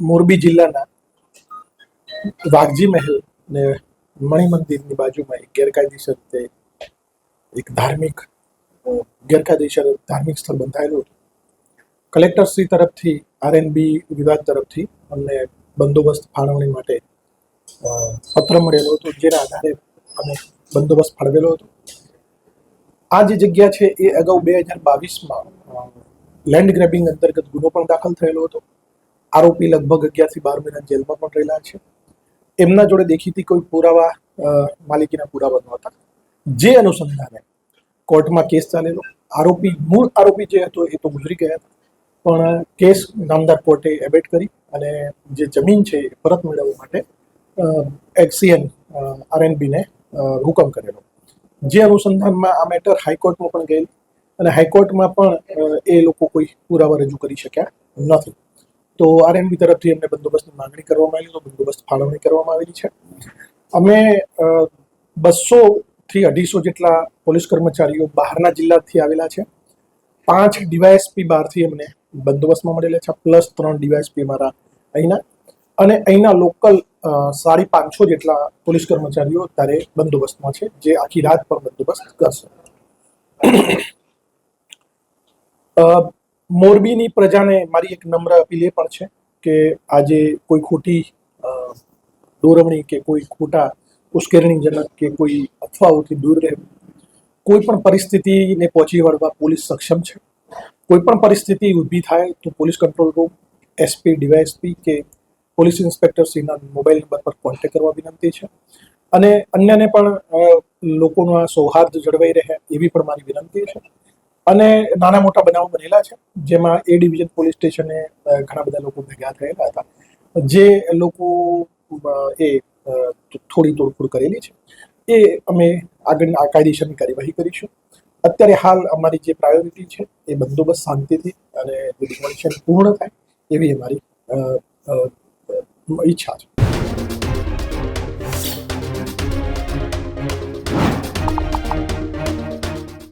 મોરબી જિલ્લાના વાઘજી મહેલ ને મણિ મંદિરની બાજુમાં એક ગેરકાયદેસર રીતે એક ગેરકાયદેસર ધાર્મિક સ્થળ બંધાયેલું હતું. કલેક્ટરશ્રી તરફથી આરએનબી વિભાગ તરફથી અમને બંદોબસ્ત ફાળવણી માટે પત્ર મળેલો હતો, જેના આધારે અમે બંદોબસ્ત ફાળવેલો હતો. આ જે જગ્યા છે એ અગાઉ 2022માં લેન્ડ ગ્રેબિંગ અંતર્ગત ગુનો પણ દાખલ થયેલો હતો. આરોપી લગભગ 11 થી 12 મહિના જેલમાં પણ રહેલા છે. એમના જોડે દેખીતી કોઈ પુરાવા માલિકીના પુરાવા નહોતા, જે અનુસંધાને કોર્ટમાં કેસ ચાલેલો. મૂળ આરોપી જે હતો એ તો ગુજરી ગયા હતા, પણ કેસ નામદાર કોર્ટે એબેટ કરી અને જે જમીન છે એ પરત મેળવવા માટે એક્સીએન આરએનબીને હુકમ કરેલો. જે અનુસંધાનમાં આ મેટર હાઈકોર્ટમાં પણ ગયેલ અને હાઈકોર્ટમાં પણ એ લોકો કોઈ પુરાવા રજૂ કરી શક્યા નથી. તો આરએનબી તરફથી એમને બંદોબસ્તની માંગણી કરવામાં આવેલી, તો બંદોબસ્ત ફાળવણી કરવામાં આવેલી છે. અમે 200 થી 250 જેટલા પોલીસ કર્મચારીઓ બહારના જિલ્લાથી આવેલા છે. 5 ડીવાયએસપી બહારથી અમને બંદોબસ્તમાં મળેલા છે, પ્લસ 3 ડીવાયએસપી મારા અહીંના, અને અહીંના લોકલ 550 જેટલા પોલીસ કર્મચારીઓ અત્યારે બંદોબસ્તમાં છે, જે આખી રાત પર બંદોબસ્ત કરશે. મોરબીની પ્રજાને મારી એક નમ્ર અપીલ એ પણ છે કે આજે કોઈ ખોટી દોરવણી કે કોઈ ખોટા ઉશ્કેરણીજનક કે કોઈ અફવાઓથી દૂર રહેવું. કોઈ પણ પરિસ્થિતિને પહોંચી વળવા પોલીસ સક્ષમ છે. કોઈ પણ પરિસ્થિતિ ઊભી થાય તો police control room, SP, DYSP કે પોલીસ ઇન્સ્પેક્ટરશ્રીના મોબાઈલ નંબર પર કોન્ટેક્ટ કરવા વિનંતી છે. અને અન્યને પણ લોકોનો આ સૌહાર્દ જળવાઈ રહે એવી પણ મારી વિનંતી છે. અને નાના મોટા બનાવો બનેલા છે, જેમાં એ ડિવિઝન પોલીસ સ્ટેશને ઘણા બધા લોકો ભેગા થયેલા હતા, જે લોકો એ થોડી તોડફોડ કરેલી છે. એ અમે આગળ કાયદેસરની કાર્યવાહી કરીશું. અત્યારે હાલ અમારી જે પ્રાયોરિટી છે એ બંદોબસ્ત શાંતિથી અને ડિમોલિશન પૂર્ણ થાય એવી અમારી ઈચ્છા છે.